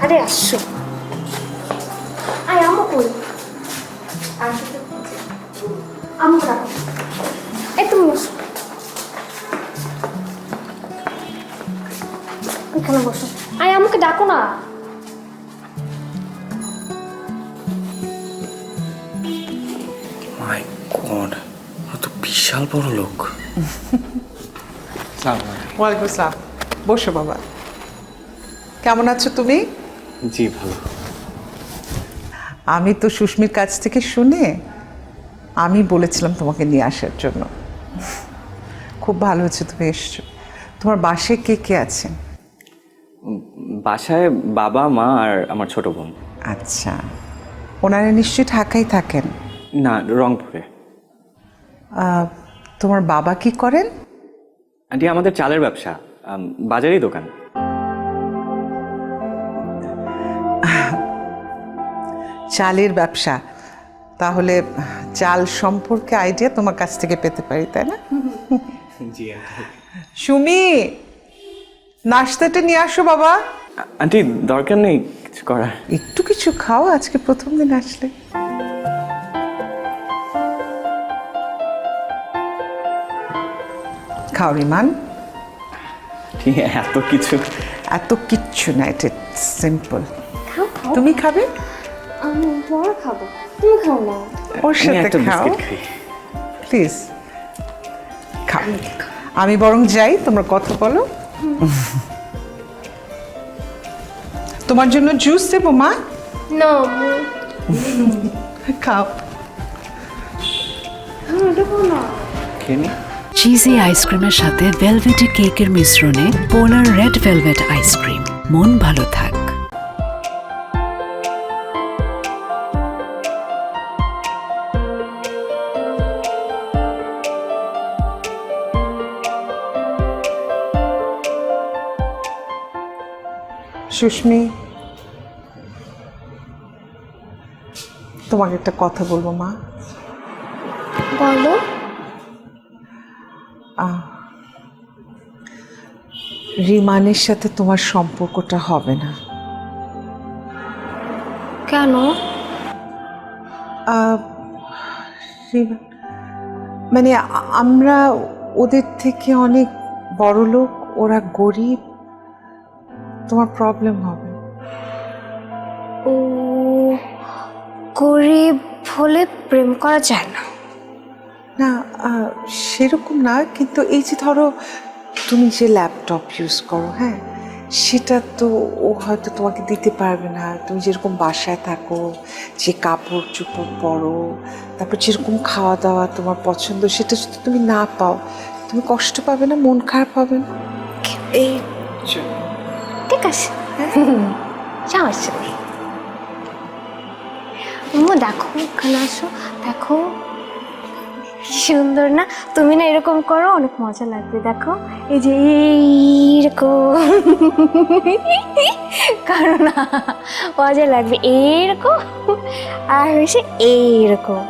আরে আসো, আয় আমু কই আমু রাখো, এই তুমি বসো, এখানে বসো। আয় আমুকে ডাকো না। মাই গড, ও তো বিশাল বড় লোক। ওয়ালাইকুম আসসালাম। বসো বাবা। কেমন আছো তুমি? জি ভালো। আমি তো সুস্মির কাছ থেকে শুনে আমি বলেছিলাম তোমাকে নিয়ে আসার জন্য। খুব ভালো হচ্ছে তুমি এসছো। তোমার বাসায় কে কে আছেন? বাসায় বাবা মা আর আমার ছোট বোন। আচ্ছা, ওনারা নিশ্চয়ই ঢাকায় থাকেন? না, রংপুরে। তোমার বাবা কি করেন? আন্টি আমাদের চালের ব্যবসা, বাজারেই দোকান। চালের ব্যবসা, তাহলে চাল সম্পর্কে আইডিয়া তোমার কাছ থেকে পেতে পারি, তাই না? জি আন্টি। সুমি, নাস্তাটা নিয়ে আসো বাবা। আন্টি দরকার নেই কিছু করার। একটু কিছু খাও, আজকে প্রথম দিন আসলে। খাও রিমান। ঠিক এত কিছু? এত কিচ্ছু না, এটা সিম্পল। খাও খাও, তুমি খাবে? আমি বড় খাবো, তুমি খাও না। ওর আমি সাথে একটা খাও বিস্কিট খাই। প্লিজ। খাও, আমি বরং যাই, তোমরা কথা বলো। তোমার জন্য জুস দেবো মা? না খাও। দেবো না। খেয়ে নি। চিজি আইসক্রিমের সাথে ভেলভেটি কেকের মিশ্রণে পোলার রেড ভেলভেট আইসক্রিম। মন ভালো থাক। সুস্মি, তোমাকে একটা কথা বলবো মা। বলো। রিমানের সাথে তোমার সম্পর্কটা হবে না। কেন? রিমান মানে আমরা ওদের থেকে অনেক বড় লোক, ওরা গরিব, তোমার প্রবলেম হবে। ও গরিব হলে প্রেম করা যায় না? না, সেরকম না, কিন্তু এই যে ধরো তুমি যে ল্যাপটপ ইউজ করো, হ্যাঁ, সেটা তো ও হয়তো তোমাকে দিতে পারবে না। তুমি যেরকম বাসায় থাকো, যে কাপড় চোপড় পরো, তারপর যেরকম খাওয়া দাওয়া তোমার পছন্দ, সেটা যদি তুমি না পাও, তুমি কষ্ট পাবে না, মন খারাপ হবে না? এই জন্য। ঠিক আছে, সমস্যা নেই। দেখো ওখানে আসো, দেখো কি সুন্দর না? তুমি না এরকম করো, অনেক মজা লাগবে। দেখো এই যে এইরকম করো না, মজা লাগবে। এইরকম আর হয়েছে এইরকম।